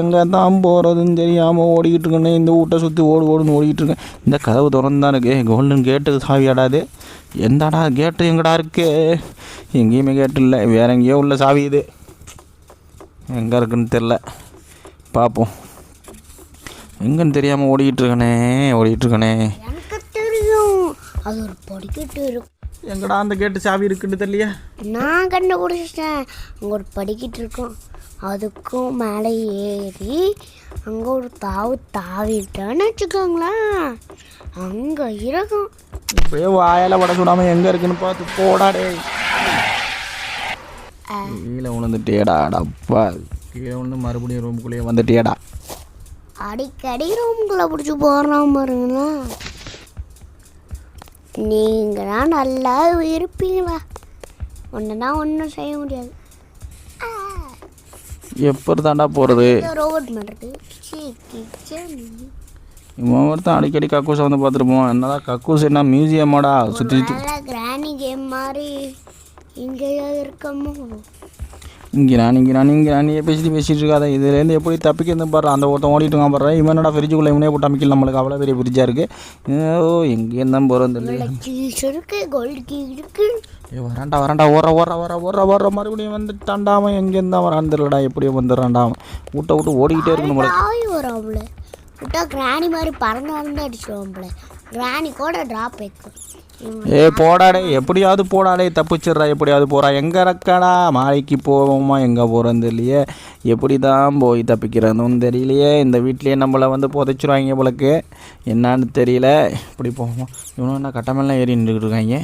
எங்கே தான் போகிறதுன்னு தெரியாமல் ஓடிக்கிட்டு இருக்கேன்னு இந்த வீட்டை சுற்றி ஓடுன்னு ஓடிக்கிட்டு இருக்கேன். இந்த கதவு திறந்து தான் இருக்குது. கோல்டன் கேட்டு சாவி ஆடாது. எந்தாடா கேட்டு எங்கடா இருக்கு எங்கேயுமே கேட்டு இல்லை. வேறு எங்கேயோ உள்ள சாவி இது எங்கே இருக்குன்னு தெரில பார்ப்போம். எங்கன்னு தெரியாமல் ஓடிக்கிட்டு இருக்கனே. எனக்கு தெரியும் அது ஒரு படிக்கட்டு இருக்கும். எங்கடா அந்த கேட்டு சாவி இருக்குன்னு தெரியலையா. நான் கண்டுபிடிச்சிட்டேன். அங்கே ஒரு படிக்கட்டு இருக்கும். அதுக்கும் மேலே ஏறி அங்கே ஒரு தாவிட்டான்னு வச்சுக்கோங்களேன் அங்கே இருக்கும். இப்படியே வாயால் வட சுடாமல் எங்கே இருக்குன்னு பார்த்து போடாடே. கீழே விழுந்துட்டேடா டப்பா. கீழே விழுந்து மறுபடியும் ரூமுக்குள்ளேயே வந்துட்டேடா. அடிக்கடி ரூமுக்குள்ளே பிடிச்சி போடுறான் பாருங்களா. நீங்கள் தான் நல்லா இருப்பீங்களா. ஒன்றுனா ஒன்றும் செய்ய முடியாது. எப்படி தாண்டா போகிறது ரோபோட் பண்ணுறது. இவன் ஒருத்தன் அடிக்கடி கக்கூஸை வந்து பார்த்துருப்போம். என்னடா கக்கூஸ் என்ன மியூசியமாடா சுற்றி கிராணி கேம் மாதிரி இங்கேயோ இருக்கமோ. இங்கே ராணியே பேசிட்டு இருக்காத. இதுலேருந்து எப்படி தப்பிக்கிறது பாரு. அந்த ஒருத்தன் ஓடிட்டு இருக்கான் பாரு. இவன் என்னடா ஃப்ரிட்ஜுக்குள்ளே இவனே போட்டு அமைக்கல. நம்மளுக்கு அவ்வளோ பெரிய ஃப்ரிட்ஜாக இருக்குது. எங்கேயும் தான் போகிறோம் தெரியல. வராண்டா ஓடுற மறுபடியும் வந்துட்டான்டா. அவன் எங்கேருந்து தான் வரான்னு தெரியலடா. எப்படியோ வந்துடுறான்டா அவன். விட்டு ஓடிக்கிட்டே இருக்கணும் போல. விட்டா கிராணி மாதிரி பறந்து அடிச்சிடுவோம் போல. கிராணி கூட ட்ராப் வைக்கும். போடாடே எப்படியாவது போடாடே தப்பிச்சிட்றா. எப்படியாவது போகிறா. எங்கே இருக்கடா மாலைக்கு போவோமா எங்கே போகிறோன்னு தெரியலையே. எப்படி தான் போய் தப்பிக்கிறதுன்னு தெரியலையே. இந்த வீட்லேயே நம்மளை வந்து புதைச்சிருவாங்க போலக்கு என்னான்னு தெரியல. இப்படி போவோம். இவனும் என்ன கட்டமெல்லாம் ஏறி நின்றுக்கிட்டு இருக்காங்க.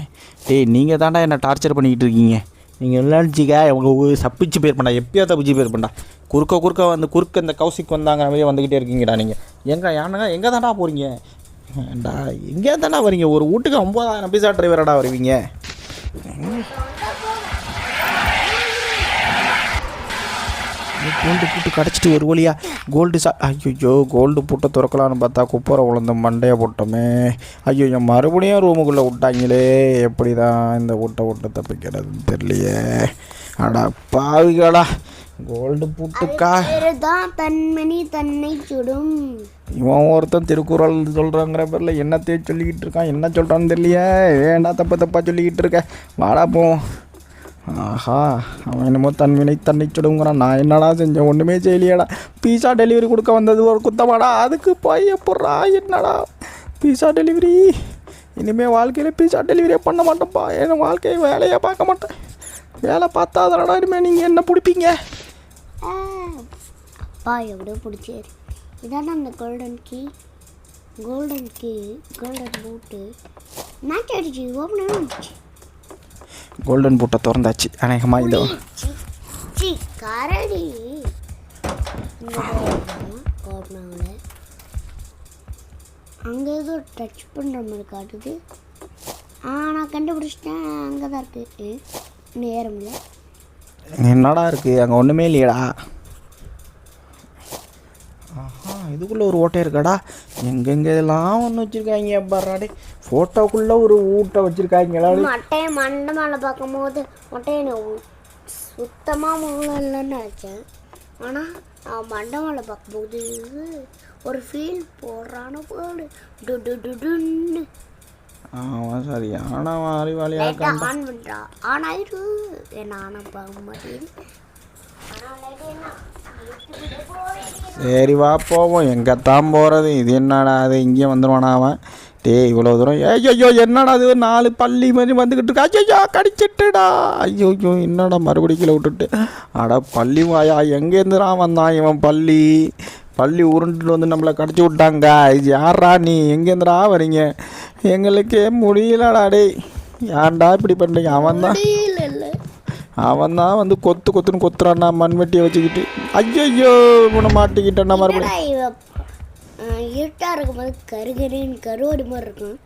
டேய் நீங்கள் தாண்டா என்ன டார்ச்சர் பண்ணிக்கிட்டு இருக்கீங்க. நீங்கள் விளையாடிச்சிக்கா அவங்க தப்பிச்சு போயிருப்பேன்டா. எப்போயா தப்பிச்சு போயிருப்பேன்டா. குறுக்க இந்த கௌசிக்கு வந்தாங்க மாதிரியே வந்துக்கிட்டே இருக்கீங்கடா. நீங்கள் எங்கே தாண்டா போகிறீங்க. ஏண்டா எங்கே தானே வரீங்க. ஒரு வீட்டுக்கு 9,000 பீஸா டிரைவராடா வருவீங்க. கோல்டு பூட்டு கிடச்சிட்டு ஒரு வழியா கோல்டு ஐயோ கோல்டு பூட்டை திறக்கலான்னு பார்த்தா குப்பரை உழந்த மண்டையை போட்டோமே. ஐயோ மறுபடியும் ரூமுக்குள்ளே விட்டாங்களே. எப்படி தான் இந்த வீட்டை தப்பிக்கிறதுன்னு தெரியலையே. அடா பாவிகளா. கோல்டு பூட்டுக்கா தன்மணி தன்னை சுடும். இவன் ஒருத்தன் திருக்குறள் சொல்கிறாங்கிற பேரில் என்னத்தையும் சொல்லிக்கிட்டு இருக்கான். என்ன சொல்கிறான்னு தெரியலையே. ஏண்டா தப்பாக சொல்லிக்கிட்டு இருக்க. வாடா போவோம். ஆஹா அவன் என்னமோ தன்வினை தன்னை சுடுங்கிறான். நான் என்னடா செஞ்சேன் ஒன்றுமே செய்யலையாடா. பீஸா டெலிவரி கொடுக்க வந்தது ஒரு குத்தமாடா. அதுக்கு போய் எப்பட்றா என்னடா பீஸா டெலிவரி. இனிமேல் வாழ்க்கையில் பீஸா டெலிவரியே பண்ண மாட்டேன்ப்பா. என் வாழ்க்கையை வேலையை பார்க்க மாட்டேன். வேலை பார்த்தா அதனடா இனிமேல் நீங்கள் என்ன பிடிப்பீங்க. அப்பா எப்படியோ பிடிச்சாரு. இதான அந்த கோல்டன் பூட்டு மேட்ச் அடிச்சு ஓப்பன் ஆச்சு. கோல்டன் பூட்டை திறந்தாச்சு அநேகமாக. இதோ கரடி அங்கே ஏதோ டச் பண்ணுற மாதிரி காட்டுது. நான் கண்டுபிடிச்சிட்டேன். அங்கே தான் இருக்குது. நேரம் இல்லை. என்னடா இருக்குது அங்கே ஒன்றுமே இல்லையடா. ஆஹா இதுக்குள்ளே ஒரு ஓட்டை இருக்காடா. எங்கெங்கே இதெல்லாம் ஒன்று வச்சுருக்காங்க பாடுறாடே. ஃபோட்டோக்குள்ளே ஒரு ஊட்டை வச்சுருக்காங்களா. மட்டையை மண்டை மேலே பார்க்கும்போது மட்டையை சுத்தமாக முகம் இல்லைன்னு நினச்சேன். ஆனால் அவன் மண்டை மேலே பார்க்கும்போது ஒரு ஃபீல் போடுறான்னு போடு டுன்னு. ஆமாம் சரி. ஆனால் அறிவாளியாக இருக்கான். ஆன் பண்ணுறா ஆன் ஆயிரு என்ன ஆன பார்க்க மாட்டேங்குது. சரி வா போவோம். எங்கத்தான் போகிறது? இது என்னடா அது இங்கே வந்துடுவானா அவன்? டேய் இவ்வளோ தூரம் ஐயோ என்னடா அது 4 பள்ளி மாதிரி வந்துக்கிட்டு இருக்கா. ஐயோ கடிச்சிட்டுடா. ஐயோ என்னடா மறுபடியும் கீழே விட்டுட்டு. அட பள்ளி வாயா, எங்கேருந்துடா வந்தான் இவன்? பள்ளி உருண்டுட்டு வந்து நம்மளை கடிச்சு விட்டாங்க. இது யாரா நீ? எங்கேருந்துடா வரீங்க? எங்களுக்கே முடியலடா. டேய் ஏன்டா இப்படி பண்ணுறீங்க? அவன் தான் வந்து கொத்துன்னு கொத்துறான்னா மண்வெட்டியை வச்சுக்கிட்டு. ஐயோ உன்னை மாட்டிக்கிட்டேன்னா மறுபடியும். இருட்டாக இருக்கும்போது கருவாடி மாதிரி இருக்கும்.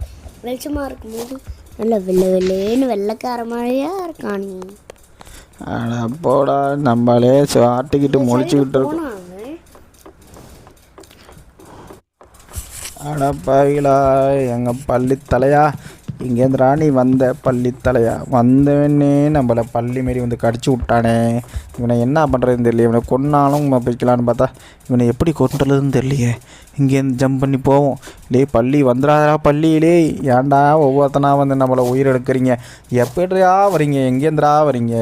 வெளிச்சமாக இருக்கும்போது நல்லா வெள்ளைன்னு வெள்ளைக்கார மாதிரியா இருக்கான். நீ அட போடா, நம்மளே ஆட்டிக்கிட்டு முடிச்சுக்கிட்டு இருக்கோம். அட பாவிகளா, எங்கள் பள்ளி தலையா, இங்கேருந்து ராணி வந்த பள்ளி தலையா வந்தவனே நம்மளை பள்ளி மாரி வந்து கடிச்சு விட்டானே. இவனை என்ன பண்ணுறதுன்னு தெரியல. இவனை கொன்னாலும் போய்க்கலான்னு பார்த்தா இவனை எப்படி கொண்டுறதுன்னு தெரியலையே. இங்கேருந்து ஜம்ப் பண்ணி போவோம். லே பள்ளி வந்துடாதா பள்ளியிலே. ஏன்டா ஒவ்வொருத்தனா வந்து நம்மளை உயிர் எடுக்கிறீங்க? எப்படியா வரீங்க? எங்கேருந்துடா வரீங்க?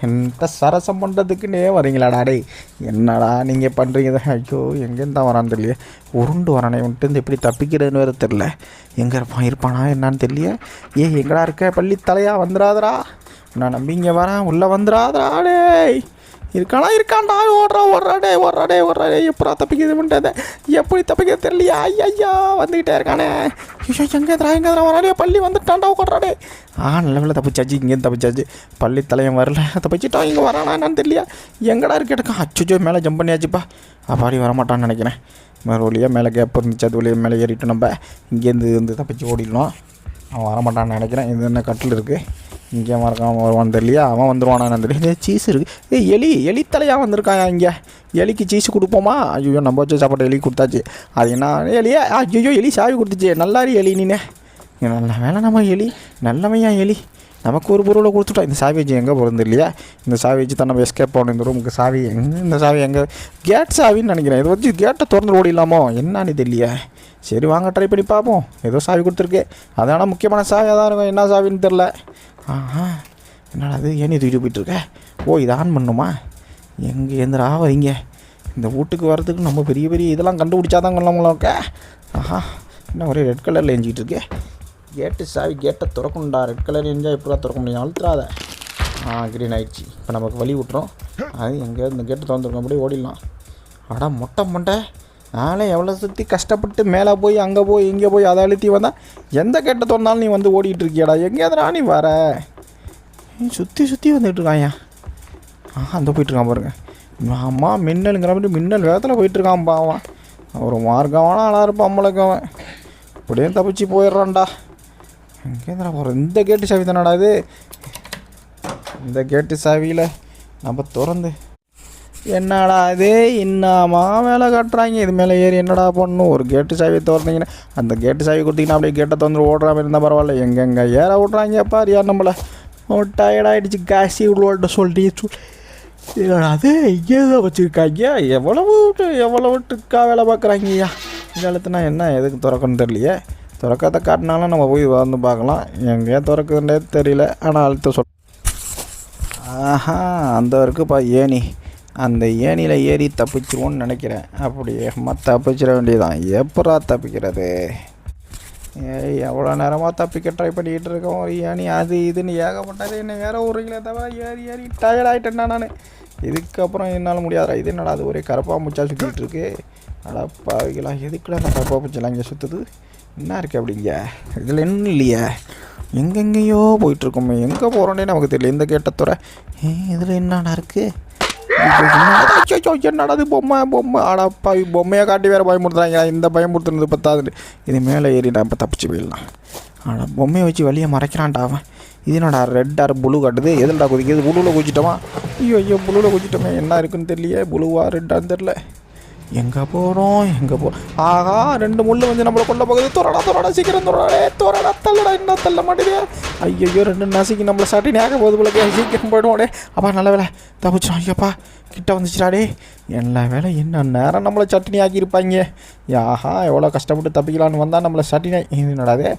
என்கிட்ட சரசம் பண்ணுறதுக்குன்னே வரீங்களாடா. டே என்னடா நீங்கள் பண்ணுறீங்க? ஐயோ எங்கேருந்து தான் வரான்னு தெரியல. உருண்டு வரானே. இவன்ட்டு எப்படி தப்பிக்கிறதுன்னு வேறு தெரில. எங்கே இருப்பானா என்னான்னு தெரியல. எங்கடா இருக்க பள்ளி தலையா? வந்துடாதரா. நான் நம்பி இங்கே வரேன். உள்ளே வந்துடாதரா. டேய் இருக்காண்டா. ஓடுறாடே எப்படா தப்பிக்கிறது பண்ணுறது? எப்படி தப்பிக்கிறது தெரியலையா? ஐயா வந்துக்கிட்டே இருக்கானே. ஐயோ எங்கேதா வராடே. பள்ளி வந்துட்டான்டா. ஓடுறாடே. நல்ல தப்பிச்சாச்சு. இங்கேருந்து தப்பிச்சாச்சு. பள்ளி தலையம் வரல, தப்பிச்சிட்டான். இங்கே வரானா என்னன்னு தெரியலையா? எங்கடா இருக்கு எடுக்கான்? அச்சோ மேலே ஜம்ப் பண்ணியாச்சுப்பா. அப்பாடி வரமாட்டான்னு நினைக்கிறேன். மறுபடியும் மேலே கேப் இருந்துச்சு. அது வழியாக மேலே ஏறிட்டு நம்ம இங்கேருந்து தப்பிச்சு ஓடிடலாம். அவன் வரமாட்டான்னு நினைக்கிறேன். இது என்ன கட்டில் இருக்குது? இங்கே மறக்காமல் வருவான்னு தெரியலையா? அவன் வந்துடுவானான்னு தெரியல. சீஸ் இருக்குது. எலி தலையாக வந்திருக்காயா? இங்கே எலிக்கு சீஸ் கொடுப்போமா? ஐயோ நம்ம வச்சு சாப்பாடு எலி கொடுத்தாச்சு. அது என்ன எலியா? ஐயோ எலி சாவி கொடுத்துச்சு. நல்லாரி எலி நீனே. நல்ல வேலை நம்ம எலி நல்லவையா எலி. நமக்கு ஒரு பொருளை கொடுத்துட்டோம். இந்த சாவி வச்சு எங்கே போகிறது இல்லையா? இந்த சாவி வச்சு தான் நம்ம எஸ்கேப் போகணும். இந்த ரூமுக்கு சாவி எங்கே? இந்த சாவி எங்கே? கேட் சாவின்னு நினைக்கிறேன். இதை வச்சு கேட்டை திறந்து ஓடிடலாமோ என்னான்னு தெரியலையா? சரி வாங்க ட்ரை பண்ணி பார்ப்போம். ஏதோ சாவி கொடுத்துருக்கு. அதனால் முக்கியமான சாவியாக தான் இருக்கும். என்ன சாவின்னு தெரில. என்னடா அது? ஏன் தூக்கிட்டு போயிட்டுருக்க? இதை ஆன் பண்ணுமா? எங்கேருந்துடா வரீங்க? இந்த வீட்டுக்கு வர்றதுக்கு நம்ம பெரிய இதெல்லாம் கண்டுபிடிச்சாதான் கொள்ளவங்களோக்க. என்ன ஒரே ரெட் கலரில் எஞ்சிக்கிட்டு இருக்கே. கேட்டு சாவி. கேட்டை திறக்கணுண்டா. ரெட் கலர் எரிஞ்சால் எப்படா திறக்க முடியும்? அழுத்துறாத. க்ரீன் ஆகிடுச்சு. இப்போ நமக்கு வழி விட்டுறோம். அது எங்கேயாவது இந்த கேட்டு திறந்துருக்கோம். அப்படியே ஓடிடலாம். மொட்டை நானே எவ்வளோ சுற்றி கஷ்டப்பட்டு மேலே போய் அங்கே போய் இங்கே போய் அதை அழுத்தி வந்தால் எந்த கேட்டை திறந்தாலும் நீ வந்து ஓடிட்டு இருக்கியாடா? எங்கேயாதுடா நீ வர? சுற்றி வந்துட்டு இருக்காயா? அந்த போயிட்டுருக்கான் பாருங்க. ஆமாம் மின்னலுங்கிற மாதிரி மின்னல் வேகத்தில் போயிட்டுருக்கான் பாவன். ஒரு மார்க்கமான ஆளாக இருப்பான் நம்மளுக்கு. அவன் அப்படியே தப்பிச்சு போயிடுறான்டா. எங்கேருந்துடா போகிறோம்? இந்த கேட்டு சாவி தானடா இது. இந்த கேட்டு சாவியில் நம்ம திறந்து என்னடா இது? என்னமா வேலை காட்டுறாங்க? இது மேலே ஏறி என்னடா பண்ணணும்? ஒரு கேட்டு சாவியை திறந்தீங்கன்னா அந்த கேட்டு சாவி கொடுத்தீங்கன்னா அப்படியே கேட்டை திறந்து ஓடுற மாதிரி இருந்தால் பரவாயில்ல. எங்கெங்கே ஏற விட்றாங்க பாரு. யார் நம்மளை டயர்டாகிடுச்சு காசி உள்ளோட சொல்லிட்டு. அது இங்கே தான் வச்சுருக்காங்க. எவ்வளவு ட்ரிக்காக வேலை பார்க்குறாங்கய்யா. இந்த காலத்துனா என்ன எதுக்கு திறக்கணும்னு தெரியலையே. திறக்காத காட்டினாலும் நம்ம போய் வந்து பார்க்கலாம். எங்கேயா திறக்குதுன்னே தெரியல. ஆனால் அழுத்த சொல். அந்த இருக்குப்பா ஏணி. அந்த ஏணியில் ஏறி தப்பிச்சிருவோன்னு நினைக்கிறேன். அப்படியே தப்பிச்சிட வேண்டியதான். எப்படா தப்பிக்கிறது? எவ்வளோ நேரமாக தப்பிக்க ட்ரை பண்ணிக்கிட்டு இருக்கோம். ஒரு ஏணி அது இதுன்னு ஏகப்பட்டது. என்ன வேறு ஊருங்களே தவிர ஏறி டயர்டாகிட்டேன்னா நான். இதுக்கப்புறம் என்னால் முடியாதா? இது என்னடா அது ஒரே கரப்பாம்பூச்சா சுற்றிட்டு இருக்கு. அடப்பாவிகளா, எதுக்குடா அந்த கரப்பாம்பூச்செல்லாம் இங்கே சுற்றுது? என்ன இருக்குது அப்படிங்க? இதில் என்ன இல்லையே. எங்கெங்கேயோ போயிட்டுருக்கோமே. எங்கே போகிறோன்னே நமக்கு தெரியல. இந்த கேட்டத்தோட இதில் என்னடா இருக்குது? என்னடா அது? பொம்மை. அடப்பாவி பொம்மையை காட்டி வேறு பயமுறுத்துறாங்க. இந்த பயமுறுத்துனது பத்தாது. இது மேலே ஏறி நான் இப்போ தப்பிச்சு போயிடலாம். ஆனால் பொம்மையை வச்சு வழியை மறைக்கிறான்டா அவன். இது என்னடா ரெட் ஆர் ப்ளூ காட்டுது? எதில்டா குதிக்குது? ப்ளூவில் குதிச்சிட்டோமா? ஐயோ ப்ளூவில் குதிச்சிட்டோமே. என்ன இருக்குன்னு தெரியலையே. ப்ளூவா ரெட்டான்னு தெரில. எங்கே போகிறோம் ஆகா 2 முள்ளு வந்து நம்மளை கொல்ல போகுது. தோறடா சீக்கிரம் தோறடா தள்ளடா இன்னும் தள்ள மாட்டேது. ஐயோ 2 நசுக்கி நம்மளை சாட்டினே ஆக போகுது போல. சீக்கிரம் போய்டுவோடே. அப்பா நல்ல வேலை தப்பிச்சிடும். ஐயோப்பா கிட்ட வந்துச்சுடாடே. எல்லா வேலை என்ன நேரம் நம்மளை சட்டினி ஆக்கியிருப்பாங்க. யாஹா எவ்வளோ கஷ்டப்பட்டு தப்பிக்கலான்னு வந்தால் நம்மளை சட்டினி. இது நடாதே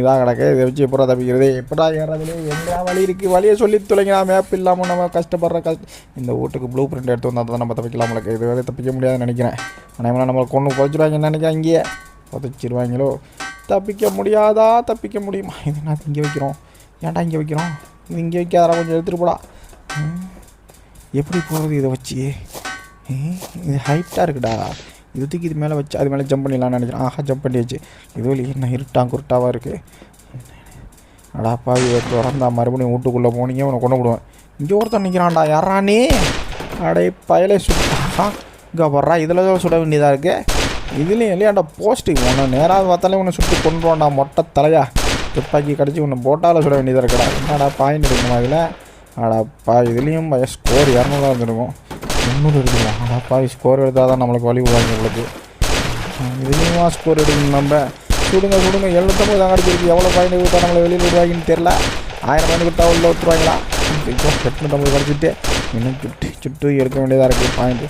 இதாக கிடக்கு. இதை வச்சு எப்படா தப்பிக்கிறது, எப்படா ஏறாதுலே எங்கேயா வழி இருக்குது, வழியை சொல்லி தொலைங்களா. மேப் இல்லாமல் நம்ம கஷ்டப்படுற இந்த வீட்டுக்கு ப்ளூ பிரிண்ட் எடுத்து வந்தால் தான் நம்ம தப்பிக்கலாம். நம்மளுக்கு இது வரை தப்பிக்க முடியாதுன்னு நினைக்கிறேன். ஆனால் நம்மளை கொண்டு புதைச்சிடுவாங்கன்னு நினைக்கிறேன். இங்கேயே புதைச்சிருவாங்களோ. தப்பிக்க முடியாதா, தப்பிக்க முடியுமா? இது நான் இங்கே வைக்கிறோம். ஏன்டா இங்கே வைக்கிறோம்? இது இங்கே வைக்காதா, கொஞ்சம் எடுத்துகிட்டு போடா. எப்படி போகிறது இதை வச்சு? இது ஹைட்டாக இருக்குடா. இது தூக்கி இது மேலே வச்சு அது மேலே ஜம்ப் பண்ணிடலான்னு நினைக்கிறேன். ஆஹா ஜம்ப் பண்ணியாச்சு. இது வழி என்ன குருட்டாவாக இருக்குது. அடாப்பா இதை திறந்தா மறுபடியும் வீட்டுக்குள்ளே போனீங்க உன்னை கொண்டு விடுவேன். இங்கே ஒருத்தன் நிற்கிறான்டா. யாரானே அடே பயலே சுட்டா. இங்கே வர்றா இதில் தான் சுட வேண்டியதாக இருக்குது. இதுலேயும் இல்லையாண்டா போஸ்ட்டு உன்னை நேராக பார்த்தாலே உன்னை சுட்டு கொண்டுருவான்டா. மொட்டை தலையா துப்பாக்கி கிடச்சி உன்னை போட்டால் சுட வேண்டியதாக இருக்கடா. என்னடா பாயிண்ட் எடுக்கணுமா இதில்? அடாப்பா இதுலேயும் ஸ்கோர் 200 இருந்துருக்கும். 300 எடுக்கணும். அடாப்பா ஸ்கோர் எடுத்தால் தான் நம்மளுக்கு வழி விடுவாங்க உங்களுக்கு. இதுலேயுமா ஸ்கோர் எடுக்கணும்? நம்ம சுடுங்க 750 தான் அடிச்சிருக்கு. எவ்வளோ பாயிண்ட் கொடுத்தா நம்மளை வெளியில் விடுவாங்கன்னு தெரில. 1000 பாயிண்ட் கொடுத்தா உள்ள விட்டுருவாங்களா? இப்போ 850 கிடச்சிட்டு இன்னும் சுட்டு எடுக்க வேண்டியதாக இருக்குது பாயிண்ட்டு.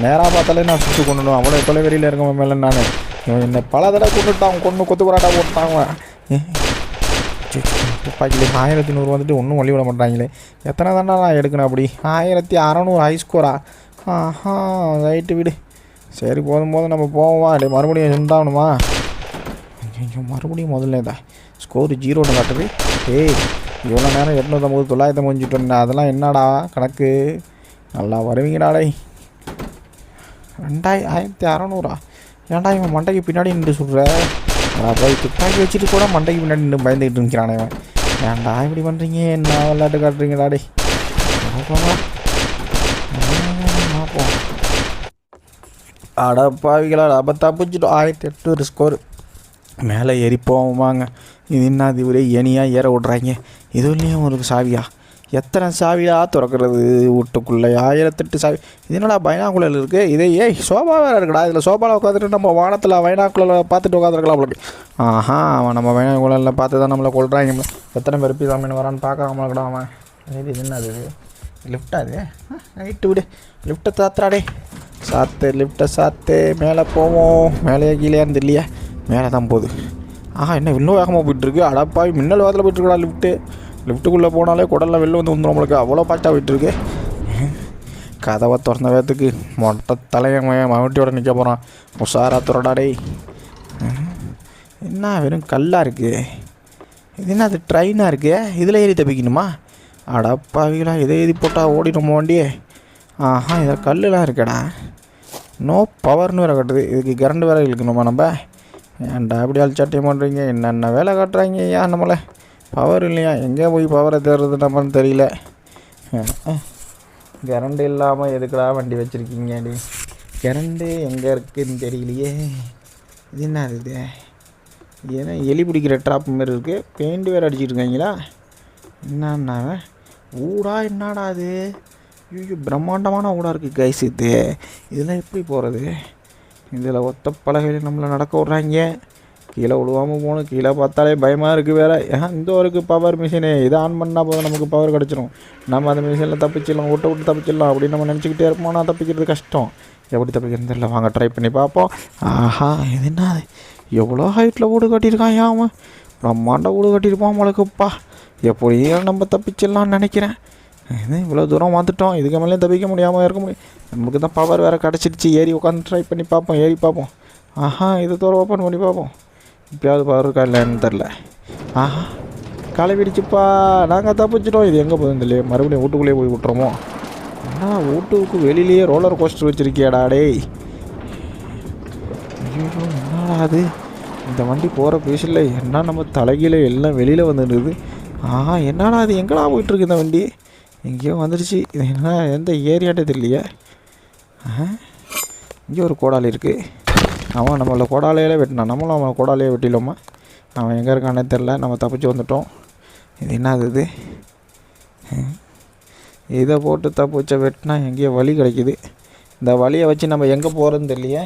நேராக பார்த்தாலே நான் சுட்டு கொண்டுடுவேன். அவ்வளோ தொலைவெளியில் இருக்க மேலே நான் என்னை பல தடவை கொண்டுட்டான். கொத்து பராட்டா போட்டாங்க. துப்பாக்கிலே 1100 வந்துட்டு ஒன்றும் வழி விட மாட்டாங்களே. எத்தனை தாண்டா நான் எடுக்கணும்? அப்படி 1600 ஹை ஸ்கோரா? ஆஹா ரைட்டு விடு. சரி போதும் நம்ம போவோம். அப்படியே மறுபடியும் உண்டாகணுமா? ஐயோ மறுபடியும் முதல்ல தான் ஸ்கோர் 0ன்னு காட்டுது. இவ்வளோ நேரம் 850 900 முடிஞ்சிட்டு வந்தேன். அதெல்லாம் என்னடா கணக்கு? நல்லா வருவீங்கடாடே. 2600 ஏன்டா இவன் மண்டைக்கு பின்னாடி நின்று சொல்கிற? போய் துப்பாக்கி வச்சுட்டு கூட மண்டைக்கு பின்னாடி நின்று பயந்துக்கிட்டு இருக்கிறானே இவன். ஏன்டா இப்படி பண்ணுறீங்க? என்ன விளையாட்டு காட்டுறீங்கடாடே. பார்ப்போம். அடப்பாவிகளா அப்போ தப்பிச்சிட்டோம். 1800 ஸ்கோர். மேலே ஏறி போவாங்க. இது என்னது ஒரே ஏனியாக ஏற விட்றாங்க. இதுலேயும் ஒரு சாவியா? எத்தனை சாவியாக திறக்கிறது வீட்டுக்குள்ளே? 1008 சாவி. இது என்னடா பைனாக்குள்ளர் இருக்குது? இதே சோபா வேறு இருக்குடா. இதில் சோபாவில் உட்காந்துட்டு நம்ம வானத்தில் வைனாக்குள்ளரில் பார்த்துட்டு உட்காந்துருக்கலாம் அப்படி. ஆஹா அவன் நம்ம வைனாக்குள்ளரில் பார்த்து தான் நம்மளை கொள்றாங்க. எத்தனை பேர் பீசாமின்னு வரான்னு பார்க்குறாங்களா அவன். இது என்னது? லிஃப்டா? அது நைட்டு விடு. லிஃப்ட்டை சாத்துறாடே. லிஃப்ட்டை சாத்து. மேலே போவோம். மேலேயே கீழேயான்னு தெரியலையா? மேலே தான் போகுது. ஆஹா என்ன இன்னும் வேகமாக போயிட்டுருக்கு. அடப்பாவி மின்னல் வாரத்தில் போயிட்டுருக்குடா லிஃப்ட்டுக்குள்ளே போனாலே குடலில் வெளில வந்து வந்துடும் நம்மளுக்கு. அவ்வளோ பாட்டாக போயிட்டுருக்கு. கதவை திறந்த வேத்துக்கு மொட்டை தலையன் மம்முட்டியோட நிற்க போகிறான். உஷாரா துறடாடே. என்ன வெறும் கல்லாக இருக்குது. இது என்ன அது ட்ரெயினாக இருக்குது? இதில் ஏறி தப்பிக்கணுமா? அடப்பாவிகளா இதை ஏறி போட்டால் ஓடிடும் வண்டியே. ஆஹா இதில் கல்லுலாம் இருக்கடா. நோ பவர்னு வேறு கட்டுது. இதுக்கு கரண்ட் வேறு இழுக்கணுமா நம்ம? ஏன்டா அப்படி அழிச்சாட்டியம் பண்ணுறீங்க? என்னென்ன வேலை காட்டுறாங்க ஏன் நம்மளை? பவர் இல்லையா? எங்கே போய் பவரை தேடுறது நம்மன்னு தெரியல. கரண்ட் இல்லாமல் எதுக்குடா வண்டி வச்சுருக்கீங்க? அடி கரண்ட்டு எங்கே இருக்குதுன்னு தெரியலையே. இது என்ன இது? ஏன்னா எலி பிடிக்கிற ட்ராப் மாரி இருக்குது. பெயிண்ட் வேறு அடிச்சுட்டு இருக்காங்களா? என்னன்னா ஊடா? என்னடா அது? ஐயோ பிரம்மாண்டமான ஊடாக இருக்குது கைஸ். இதெல்லாம் எப்படி போகிறது? இதில் ஒத்த பலகையில் நம்மளை நடக்க விட்றாங்க. கீழே விழுவாமல் போகணும். கீழே பார்த்தாலே பயமாக இருக்குது வேறு. இந்த ஒரு பவர் மிஷினு இதை ஆன் பண்ணால் போதும் நமக்கு பவர் கிடச்சிரும். நம்ம அந்த மிஷினில் தப்பிச்சிடலாம். விட்டு தப்பிச்சிடலாம் அப்படின்னு நம்ம நினச்சிக்கிட்டே இருப்போம். நான் தப்பிக்கிறது கஷ்டம். எப்படி தப்பிக்கிறது தெரியல. வாங்க ட்ரை பண்ணி பார்ப்போம். ஆஹா இது என்ன? எவ்வளோ ஹைட்டில் வீடு கட்டியிருக்கான் அவன். பிரம்மாண்ட வீடு கட்டியிருப்பான் நம்மளுக்குப்பா. எப்படியும் நம்ம தப்பிச்சிடலான்னு நினைக்கிறேன். இது இவ்வளோ தூரம் வந்துட்டோம். இதுக்கு மேலே தப்பிக்க முடியாமல் இருக்க முடியும். நமக்கு தான் பவர் வேறு கிடச்சிடுச்சு. ஏறி உட்காந்து ட்ரை பண்ணி பார்ப்போம். ஏறி பார்ப்போம். ஆஹா இதை தூரம் ஓப்பன் பண்ணி பார்ப்போம். இப்போயாவது பவர் இருக்கா இல்லைன்னு தெரில. ஆஹா களை பிடிச்சிப்பா. நாங்கள் தப்பிச்சிட்டோம். இது எங்கே போகுதுன்னு தெரியல. மறுபடியும் வீட்டுக்குள்ளேயே போய் விட்டுறோமோ? ஆனால் வீட்டுக்கு வெளியிலேயே ரோலர் கோஸ்டர் வச்சுருக்கியாடா டேய். ஐயோ என்னடா அது? இந்த வண்டி போகிற பேசில் என்ன நம்ம தலைகீழ எல்லாம் வெளியில் வந்துடுது. ஆஹா என்னடா அது? எங்கடா போயிட்டுருக்கு இந்த வண்டி? எங்கேயோ வந்துடுச்சு. இது என்ன எந்த ஏரியாட்டே தெரியலையே. இங்கே ஒரு கோடாலி இருக்குது. அவன் நம்மளை கோடாலையிலே வெட்டினான். நம்மளும் அவன் கோடாலையே வெட்டிடலாமா? அவன் எங்கே இருக்கானே தெரில. நம்ம தப்பிச்சு வந்துட்டோம். இது என்னது இது? இதை போட்டு தப்பிச்ச வெட்டினா எங்கேயோ வலி கிடைக்கிது. இந்த வழியை வச்சு நம்ம எங்கே போகிறதுன்னு தெரியலையே.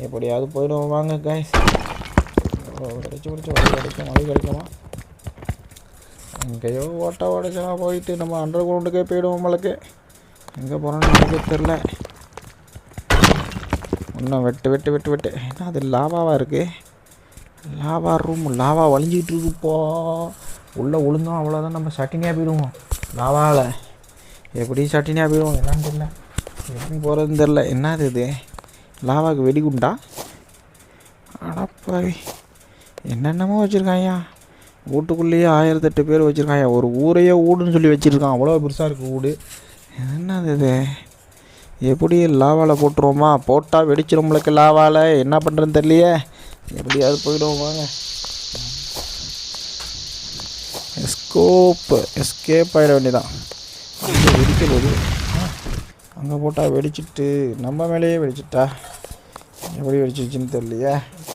எப்படியாவது போயிடுவோம் வாங்க கைஸ். கிடைச்சி வழி கிடைக்குமா? எங்கேயோ ஓட்ட உடைச்சனா போயிட்டு நம்ம அண்டர் கிரவுண்டுக்கே போயிடுவோம். நம்மளுக்கு எங்கே போகிறோன்னு நமக்கு தெரில. இன்னும் வெட்டு என்ன அது லாவாவாக இருக்குது. லாவா ரூம் லாவா வலிஞ்சிக்கிட்டு இருக்குப்போ. உள்ளே விழுந்தோம் அவ்வளோதான், நம்ம சட்டினியாக போயிடுவோம் லாவாவில். எப்படி சட்டினியாக போயிடுவோம் என்னன்னு தெரியல. எப்படி போகிறதுன்னு தெரில. என்னது இது லாவாவுக்கு வெடிகுண்டா? அடப்பாவி என்னென்னமோ வச்சுருக்காயா. வீட்டுக்குள்ளேயே 1008 பேர் வச்சுருக்காயா. ஒரு ஊரையே ஊடுன்னு சொல்லி வச்சுருக்கான். அவ்வளோ பெருசாக இருக்குது வீடு. என்னது இது? எப்படி லாவாவில் போட்டுருவோமா? போட்டால் வெடிச்சிரும்களுக்கு லாவாவில். என்ன பண்ணுறதுன்னு தெரியலையே. எப்படியாவது போயிடுவோம் வாங்க. எஸ்கேப் ஆகிட வேண்டியதான். வெடிக்கிறது அங்கே போட்டால் வெடிச்சிட்டு நம்ம மேலேயே வெடிச்சிட்டா. எப்படி வெடிச்சிச்சுன்னு தெரியலையே.